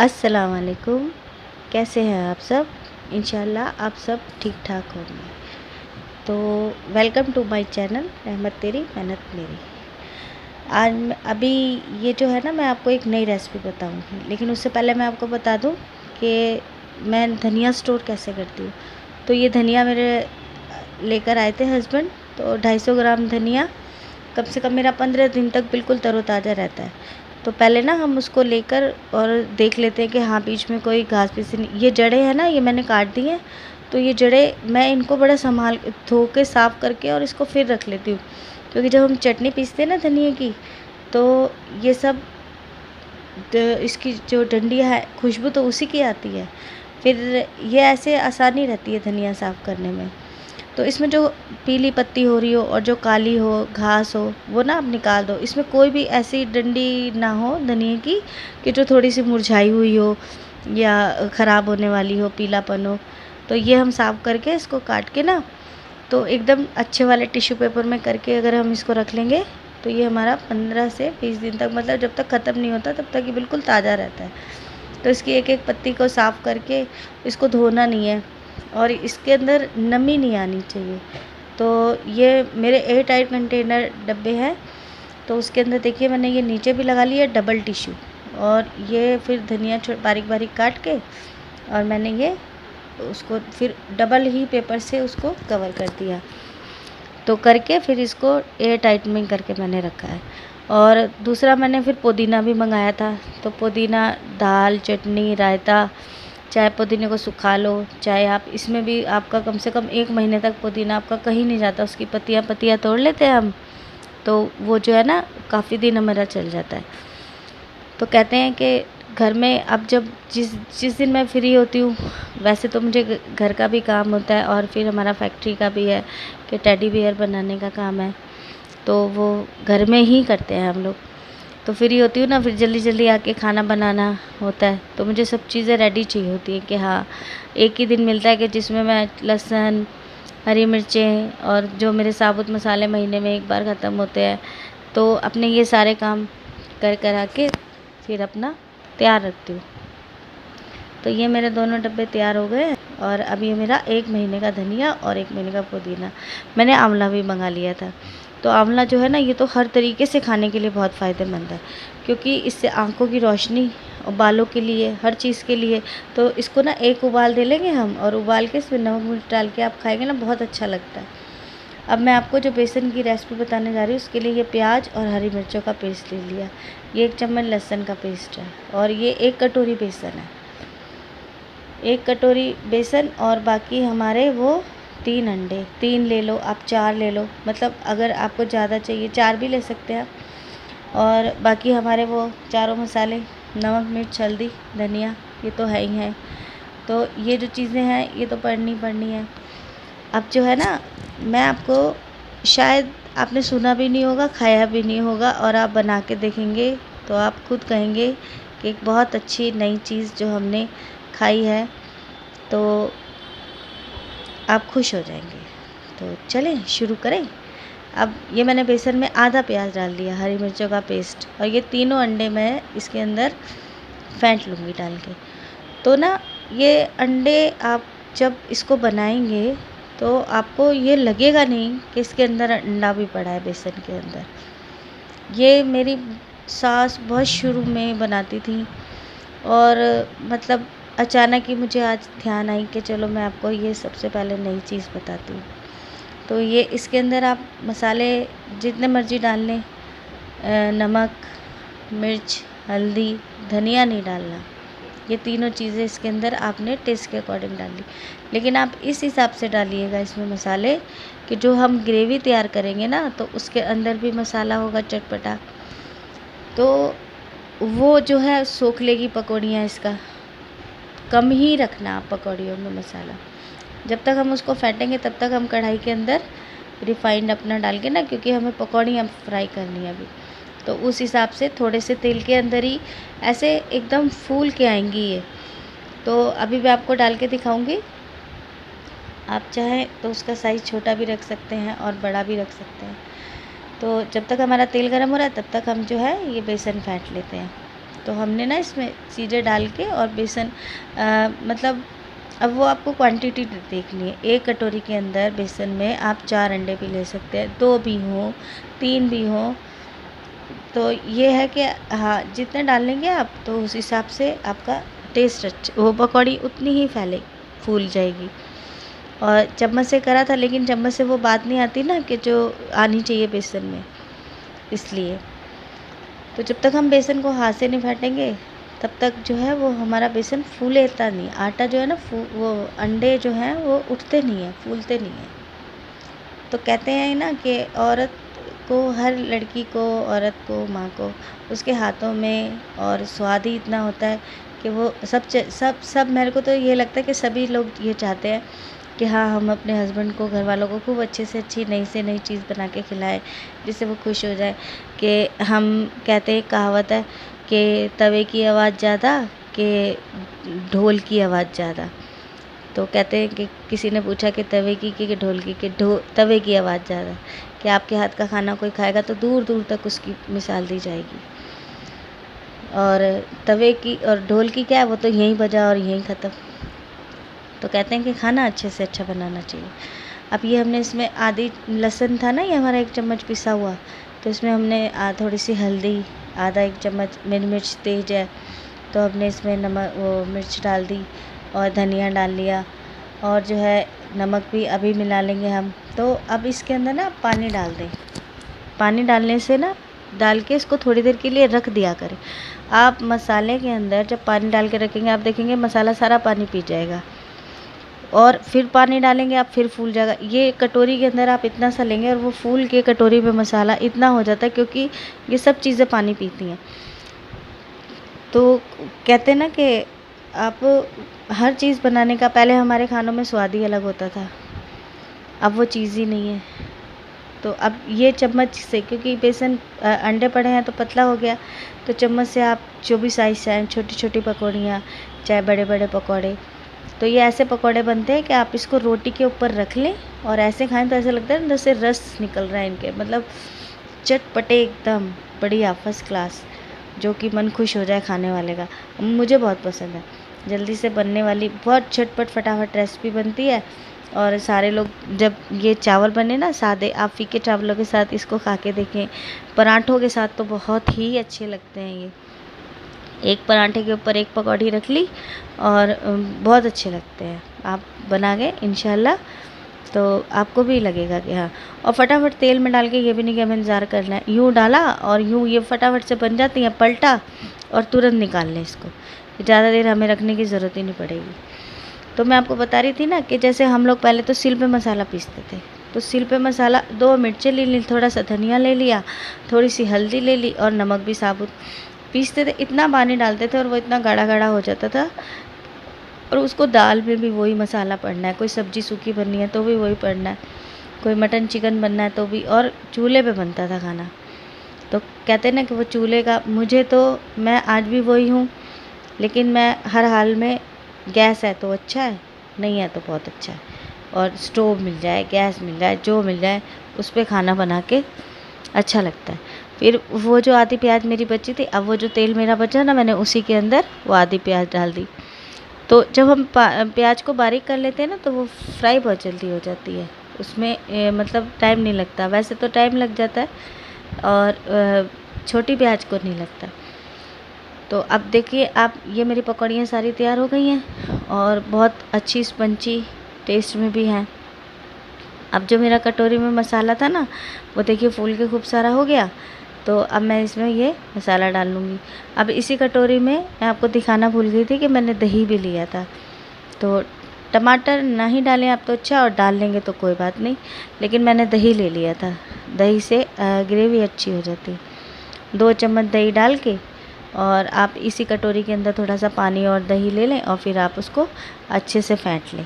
अस्सलाम वालेकुम। कैसे हैं आप सब? इंशाल्लाह आप सब ठीक ठाक होंगे। तो वेलकम टू माय चैनल रहमत तेरी मेहनत मेरी। आज मैं अभी ये जो है ना, मैं आपको एक नई रेसिपी बताऊंगी, लेकिन उससे पहले मैं आपको बता दूं कि मैं धनिया स्टोर कैसे करती हूँ। तो ये धनिया मेरे लेकर आए थे हस्बैंड। तो 250 ग्राम धनिया कम से कम मेरा 15 दिन तक बिल्कुल तरोताज़ा रहता है। तो पहले ना हम उसको लेकर और देख लेते हैं कि हाँ, बीच में कोई घास फूस नहीं। ये जड़ें हैं ना, ये मैंने काट दी हैं। तो ये जड़ें मैं इनको बड़ा संभाल धो के साफ़ करके और इसको फिर रख लेती हूँ, क्योंकि जब हम चटनी पीसते हैं ना धनिया की, तो ये सब इसकी जो डंडियाँ है, खुशबू तो उसी की आती है। फिर ये ऐसे आसानी रहती है धनिया साफ़ करने में। तो इसमें जो पीली पत्ती हो रही हो और जो काली हो घास हो, वो ना आप निकाल दो। इसमें कोई भी ऐसी डंडी ना हो धनिया की कि जो थोड़ी सी मुरझाई हुई हो या ख़राब होने वाली हो, पीलापन हो। तो ये हम साफ़ करके इसको काट के ना, तो एकदम अच्छे वाले टिश्यू पेपर में करके अगर हम इसको रख लेंगे, तो ये हमारा 15 से 20 दिन तक, मतलब जब तक ख़त्म नहीं होता तब तक ये बिल्कुल ताज़ा रहता है। तो इसकी एक एक पत्ती को साफ़ करके इसको धोना नहीं है, और इसके अंदर नमी नहीं आनी चाहिए। तो ये मेरे एयर टाइट कंटेनर डब्बे हैं। तो उसके अंदर देखिए, मैंने ये नीचे भी लगा लिया डबल टिश्यू, और ये फिर धनिया बारीक बारीक काट के, और मैंने ये उसको फिर डबल ही पेपर से उसको कवर कर दिया। तो करके फिर इसको एयर टाइट में करके मैंने रखा है। और दूसरा मैंने फिर पुदीना भी मंगाया था। तो पुदीना, दाल, चटनी, रायता, चाहे पुदीने को सुखा लो, चाहे आप इसमें भी, आपका कम से कम 1 महीने तक पुदीना आपका कहीं नहीं जाता। उसकी पत्तियाँ पत्तियाँ तोड़ लेते हैं हम, तो वो जो है ना काफ़ी दिन हमारा चल जाता है। तो कहते हैं कि घर में अब जब जिस जिस दिन मैं फ्री होती हूँ, वैसे तो मुझे घर का भी काम होता है, और फिर हमारा फैक्ट्री का भी है कि टेडी बियर बनाने का काम है। तो वो घर में ही करते हैं हम लोग। तो फ्री होती हूँ ना, फिर जल्दी जल्दी आके खाना बनाना होता है। तो मुझे सब चीज़ें रेडी चाहिए होती हैं कि हाँ, एक ही दिन मिलता है कि जिसमें मैं लहसुन, हरी मिर्चें और जो मेरे साबुत मसाले महीने में एक बार ख़त्म होते हैं। तो अपने ये सारे काम कर करा के फिर अपना तैयार रखती हूँ। तो ये मेरे दोनों डब्बे तैयार हो गए, और अब ये मेरा 1 महीने का धनिया और 1 महीने का पुदीना। मैंने आंवला भी मंगा लिया था। तो आंवला जो है ना, ये तो हर तरीके से खाने के लिए बहुत फ़ायदेमंद है, क्योंकि इससे आंखों की रोशनी और बालों के लिए, हर चीज़ के लिए। तो इसको ना एक उबाल दे लेंगे हम, और उबाल के इसमें नमक मिर्च डाल के आप खाएंगे ना, बहुत अच्छा लगता है। अब मैं आपको जो बेसन की रेसिपी बताने जा रही हूँ, उसके लिए ये प्याज और हरी मिर्चों का पेस्ट ले लिया, ये 1 चम्मच लहसुन का पेस्ट है, और ये 1 कटोरी बेसन है। 1 कटोरी बेसन, और बाकी हमारे वो 3 अंडे, 3 ले लो आप, 4 ले लो, मतलब अगर आपको ज़्यादा चाहिए 4 भी ले सकते हैं आप। और बाकी हमारे वो चारों मसाले, नमक मिर्च हल्दी धनिया, ये तो है ही है। तो ये जो चीज़ें हैं ये तो पढ़नी पढ़नी है। अब जो है ना, मैं आपको, शायद आपने सुना भी नहीं होगा, खाया भी नहीं होगा, और आप बना के देखेंगे तो आप खुद कहेंगे कि एक बहुत अच्छी नई चीज़ जो हमने खाई है, तो आप खुश हो जाएंगे। तो चलें शुरू करें। अब ये मैंने बेसन में आधा प्याज डाल दिया, हरी मिर्चों का पेस्ट, और ये तीनों अंडे मैं इसके अंदर फेंट लूँगी डाल के। तो ना, ये अंडे आप जब इसको बनाएंगे, तो आपको ये लगेगा नहीं कि इसके अंदर अंडा भी पड़ा है बेसन के अंदर। ये मेरी सास बहुत शुरू में बनाती थी, और मतलब अचानक ही मुझे आज ध्यान आई कि चलो मैं आपको ये सबसे पहले नई चीज़ बताती हूँ। तो ये इसके अंदर आप मसाले जितने मर्ज़ी डाल लें, नमक, मिर्च, हल्दी, धनिया नहीं डालना। ये तीनों चीज़ें इसके अंदर आपने टेस्ट के अकॉर्डिंग डाली, लेकिन आप इस हिसाब से डालिएगा इसमें मसाले कि जो हम ग्रेवी तैयार करेंगे ना, तो उसके अंदर भी मसाला होगा चटपटा, तो वो जो है सोख लेगी पकौड़ियाँ। इसका कम ही रखना आप पकौड़ियों में मसाला। जब तक हम उसको फेंटेंगे तब तक हम कढ़ाई के अंदर रिफाइंड अपना डाल के ना, क्योंकि हमें पकौड़ियाँ फ्राई करनी है अभी, तो उस हिसाब से थोड़े से तेल के अंदर ही ऐसे एकदम फूल के आएंगी ये। तो अभी मैं आपको डाल के दिखाऊंगी। आप चाहें तो उसका साइज़ छोटा भी रख सकते हैं और बड़ा भी रख सकते हैं। तो जब तक हमारा तेल गर्म हो रहा है, तब तक हम जो है ये बेसन फेंट लेते हैं। तो हमने ना इसमें चीज़ें डाल के और बेसन मतलब अब वो आपको क्वांटिटी देखनी है। 1 कटोरी के अंदर बेसन में आप 4 अंडे भी ले सकते हैं, 2 भी हों, 3 भी हों। तो ये है कि हाँ, जितने डालेंगे आप तो उस हिसाब से आपका टेस्ट वो पकौड़ी उतनी ही फूल जाएगी। और चम्मच से करा था, लेकिन चम्मच से वो बात नहीं आती ना कि जो आनी चाहिए बेसन में, इसलिए। तो जब तक हम बेसन को हाथ से नहीं फेंटेंगे तब तक जो है वो हमारा बेसन फूलेता नहीं। आटा जो है ना वो अंडे जो हैं वो उठते नहीं हैं, फूलते नहीं हैं। तो कहते हैं ना कि औरत को, हर लड़की को, औरत को, माँ को उसके हाथों में और स्वाद ही इतना होता है कि वो सब मेरे को तो ये लगता है कि सभी लोग ये चाहते हैं कि हाँ, हम अपने हस्बैंड को, घर वालों को खूब अच्छे से अच्छी नई से नई चीज़ बना के खिलाएं जिससे वो खुश हो जाए। कि हम कहते हैं, कहावत है कि तवे की आवाज़ ज़्यादा कि ढोल की आवाज़ ज़्यादा। तो कहते हैं कि किसी ने पूछा कि तवे की कि ढोल की, कि तवे की आवाज़ ज़्यादा। कि आपके हाथ का खाना कोई खाएगा तो दूर दूर तक उसकी मिसाल दी जाएगी। और तवे की और ढोल की क्या है, वो तो यहीं बजा और यहीं ख़त्म। तो कहते हैं कि खाना अच्छे से अच्छा बनाना चाहिए। अब ये हमने इसमें आधी लहसुन था ना, ये हमारा 1 चम्मच पिसा हुआ, तो इसमें हमने थोड़ी सी हल्दी, आधा 1 चम्मच, मेरी मिर्च तेज़ है तो हमने इसमें नमक, वो मिर्च डाल दी और धनिया डाल लिया। और जो है नमक भी अभी मिला लेंगे हम। तो अब इसके अंदर ना पानी डाल दें। पानी डालने से ना, डाल के इसको थोड़ी देर के लिए रख दिया करें। आप मसाले के अंदर जब पानी डाल के रखेंगे, आप देखेंगे मसाला सारा पानी पी जाएगा और फिर पानी डालेंगे आप, फिर फूल जाएगा। ये कटोरी के अंदर आप इतना सा लेंगे और वो फूल के कटोरी में मसाला इतना हो जाता है, क्योंकि ये सब चीज़ें पानी पीती हैं। तो कहते हैं ना कि आप हर चीज़ बनाने का, पहले हमारे खानों में स्वाद ही अलग होता था, अब वो चीज़ ही नहीं है। तो अब ये चम्मच से, क्योंकि बेसन अंडे पड़े हैं तो पतला हो गया, तो चम्मच से आप जो भी साइज़ चाहें, छोटी छोटी पकौड़ियाँ चाहे बड़े बड़े पकौड़े, तो ये ऐसे पकौड़े बनते हैं कि आप इसको रोटी के ऊपर रख लें और ऐसे खाएं तो ऐसा लगता है जैसे रस निकल रहा है इनके, मतलब चटपटे एकदम बढ़िया, फर्स्ट क्लास, जो कि मन खुश हो जाए खाने वाले का। मुझे बहुत पसंद है, जल्दी से बनने वाली, बहुत झटपट फटाफट रेसिपी बनती है। और सारे लोग, जब ये चावल बने ना सादे, आप फीके चावलों के साथ इसको खा के देखें, पराठों के साथ तो बहुत ही अच्छे लगते हैं ये। एक पराठे के ऊपर 1 पकौड़ी रख ली और बहुत अच्छे लगते हैं। आप बना के इंशाल्लाह, तो आपको भी लगेगा कि हाँ। और फटाफट तेल में डाल के, ये भी नहीं कि हमें इंतज़ार करना है, यूँ डाला और यूँ ये फटाफट से बन जाती हैं, पलटा और तुरंत निकाल लें इसको, ज़्यादा देर हमें रखने की ज़रूरत ही नहीं पड़ेगी। तो मैं आपको बता रही थी ना कि जैसे हम लोग पहले तो सिल पे मसाला पीसते थे, तो सिल पे मसाला 2 मिर्चें ले ली, थोड़ा सा धनिया ले लिया, थोड़ी सी हल्दी ले ली और नमक भी साबुत पीसते थे। इतना पानी डालते थे और वो इतना गाढ़ा गाढ़ा हो जाता था। और उसको दाल में भी वही मसाला पड़ना है, कोई सब्ज़ी सूखी बननी है तो भी वही पड़ना है, कोई मटन चिकन बनना है तो भी, और चूल्हे पे बनता था खाना। तो कहते हैं ना कि वो चूल्हे का, मुझे तो, मैं आज भी वही हूँ, लेकिन मैं हर हाल में, गैस है तो अच्छा है, नहीं है तो बहुत अच्छा है। और स्टोव मिल जाए, गैस मिल जाए, जो मिल जाए उस पर खाना बना के अच्छा लगता है। फिर वो जो आधी प्याज मेरी बची थी, अब वो जो तेल मेरा बचा ना, मैंने उसी के अंदर वो आधी प्याज डाल दी। तो जब हम प्याज को बारीक कर लेते हैं ना, तो वो फ्राई बहुत जल्दी हो जाती है, उसमें मतलब टाइम नहीं लगता। वैसे तो टाइम लग जाता है और छोटी प्याज को नहीं लगता। तो अब देखिए आप, ये मेरी पकौड़ियाँ सारी तैयार हो गई हैं और बहुत अच्छी स्पंची टेस्ट में भी हैं। अब जो मेरा कटोरी में मसाला था ना, वो देखिए फूल के खूब सारा हो गया। तो अब मैं इसमें ये मसाला डाल लूँगी। अब इसी कटोरी में, मैं आपको दिखाना भूल गई थी कि मैंने दही भी लिया था। तो टमाटर ना ही डालें आप तो अच्छा, और डाल लेंगे तो कोई बात नहीं, लेकिन मैंने दही ले लिया था। दही से ग्रेवी अच्छी हो जाती है। 2 चम्मच दही डाल के, और आप इसी कटोरी के अंदर थोड़ा सा पानी और दही ले लें और फिर आप उसको अच्छे से फेंट लें।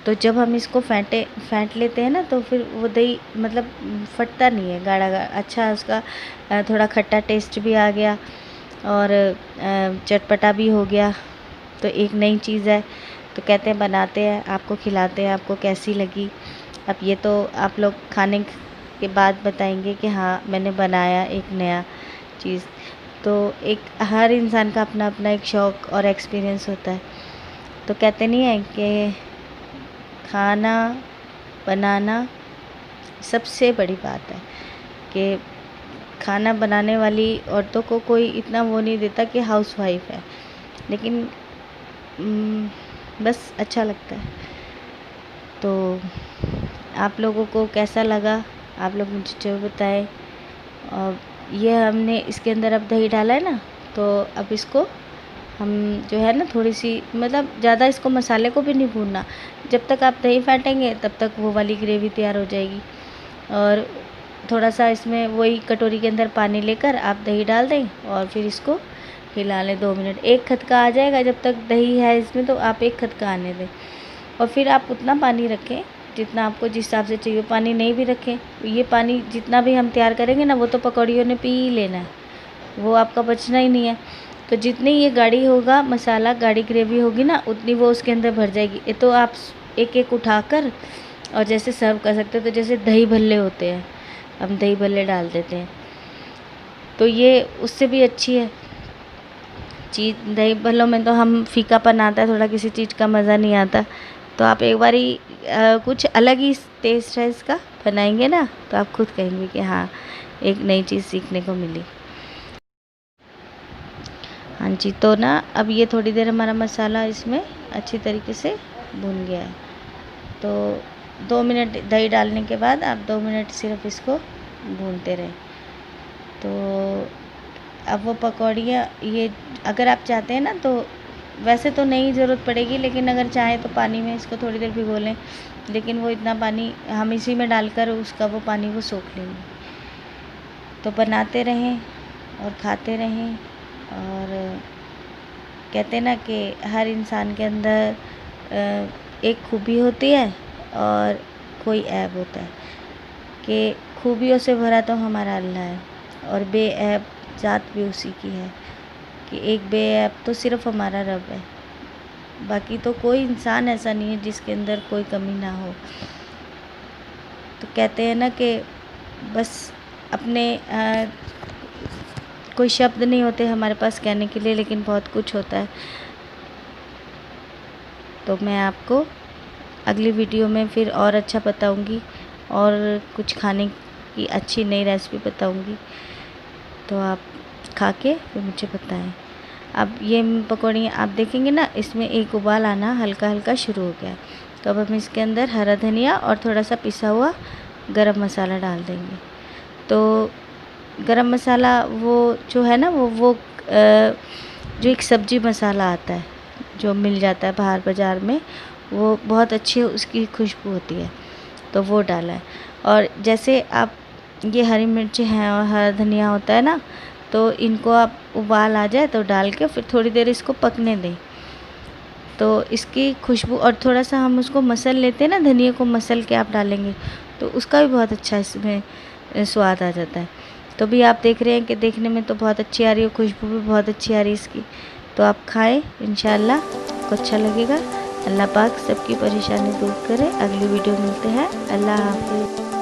तो जब हम इसको फेंट लेते हैं ना, तो फिर वो दही मतलब फटता नहीं है, गाढ़ा गाढ़ा, अच्छा उसका थोड़ा खट्टा टेस्ट भी आ गया और चटपटा भी हो गया। तो एक नई चीज़ है, तो कहते हैं बनाते हैं, आपको खिलाते हैं, आपको कैसी लगी। अब ये तो आप लोग खाने के बाद बताएंगे कि हाँ, मैंने बनाया एक नया चीज़। तो एक हर इंसान का अपना अपना एक शौक़ और एक्सपीरियंस होता है। तो कहते नहीं है कि खाना बनाना सबसे बड़ी बात है, कि खाना बनाने वाली औरतों को कोई इतना वो नहीं देता कि हाउसवाइफ है, लेकिन बस अच्छा लगता है। तो आप लोगों को कैसा लगा, आप लोग मुझे ज़रूर बताएं। और ये हमने इसके अंदर अब दही डाला है ना, तो अब इसको हम जो है ना थोड़ी सी, मतलब ज़्यादा इसको मसाले को भी नहीं भूनना। जब तक आप दही फाटेंगे तब तक वो वाली ग्रेवी तैयार हो जाएगी। और थोड़ा सा इसमें वही कटोरी के अंदर पानी लेकर आप दही डाल दें और फिर इसको हिला लें 2 मिनट। एक खदका आ जाएगा, जब तक दही है इसमें तो आप एक खदका आने दें। और फिर आप उतना पानी रखें जितना आपको जिस हिसाब से चाहिए। पानी नहीं भी रखें, ये पानी जितना भी हम तैयार करेंगे ना वो तो पकौड़ियों ने पी ही लेना है, वो आपका बचना ही नहीं है। तो जितनी ये गाढ़ी होगा मसाला, गाढ़ी ग्रेवी होगी ना, उतनी वो उसके अंदर भर जाएगी। ये तो आप एक एक उठाकर और जैसे सर्व कर सकते हो। तो जैसे दही भल्ले होते हैं, हम दही भल्ले डाल देते हैं, तो ये उससे भी अच्छी है चीज़। दही भल्लों में तो हम फीकापन आता है थोड़ा, किसी चीज़ का मज़ा नहीं आता। तो आप एक बारी कुछ अलग ही टेस्ट है इसका बनाएंगे ना, तो आप खुद कहेंगे कि हाँ, एक नई चीज़ सीखने को मिली। हाँ जी, तो ना अब ये थोड़ी देर हमारा मसाला इसमें अच्छी तरीके से भुन गया है। तो 2 मिनट दही डालने के बाद आप 2 मिनट सिर्फ इसको भूनते रहें। तो अब वो पकौड़ियाँ, ये अगर आप चाहते हैं ना तो वैसे तो नहीं ज़रूरत पड़ेगी, लेकिन अगर चाहें तो पानी में इसको थोड़ी देर भिगो लें। लेकिन वो इतना पानी हम इसी में डालकर उसका वो पानी वो सोख लेंगे। तो बनाते रहें और खाते रहें। और कहते हैं ना कि हर इंसान के अंदर एक खूबी होती है और कोई ऐब होता है, कि खूबियों से भरा तो हमारा अल्लाह है और बेऐब ज़ात भी उसी की है, कि एक बेऐब तो सिर्फ़ हमारा रब है। बाकी तो कोई इंसान ऐसा नहीं है जिसके अंदर कोई कमी ना हो। तो कहते हैं ना कि बस अपने कोई शब्द नहीं होते हमारे पास कहने के लिए, लेकिन बहुत कुछ होता है। तो मैं आपको अगली वीडियो में फिर और अच्छा बताऊंगी और कुछ खाने की अच्छी नई रेसिपी बताऊंगी, तो आप खा के फिर मुझे बताएं। अब ये पकौड़ियाँ आप देखेंगे ना, इसमें एक उबाल आना हल्का हल्का शुरू हो गया। तो अब हम इसके अंदर हरा धनिया और थोड़ा सा पिसा हुआ गरम मसाला डाल देंगे। तो गरम मसाला वो जो है ना, वो जो एक सब्जी मसाला आता है जो मिल जाता है बाहर बाज़ार में, वो बहुत अच्छी उसकी खुशबू होती है, तो वो डाला है। और जैसे आप ये हरी मिर्ची हैं और हरा धनिया होता है ना, तो इनको आप उबाल आ जाए तो डाल के फिर थोड़ी देर इसको पकने दें। तो इसकी खुशबू, और थोड़ा सा हम उसको मसल लेते हैं ना, धनिया को मसल के आप डालेंगे तो उसका भी बहुत अच्छा इसमें स्वाद आ जाता है। तो भी आप देख रहे हैं कि देखने में तो बहुत अच्छी आ रही है, खुशबू भी बहुत अच्छी आ रही है इसकी। तो आप खाएं, इंशाल्लाह आपको अच्छा लगेगा। अल्लाह पाक सबकी परेशानी दूर करे। अगली वीडियो मिलते हैं। अल्लाह हाफ़िज़।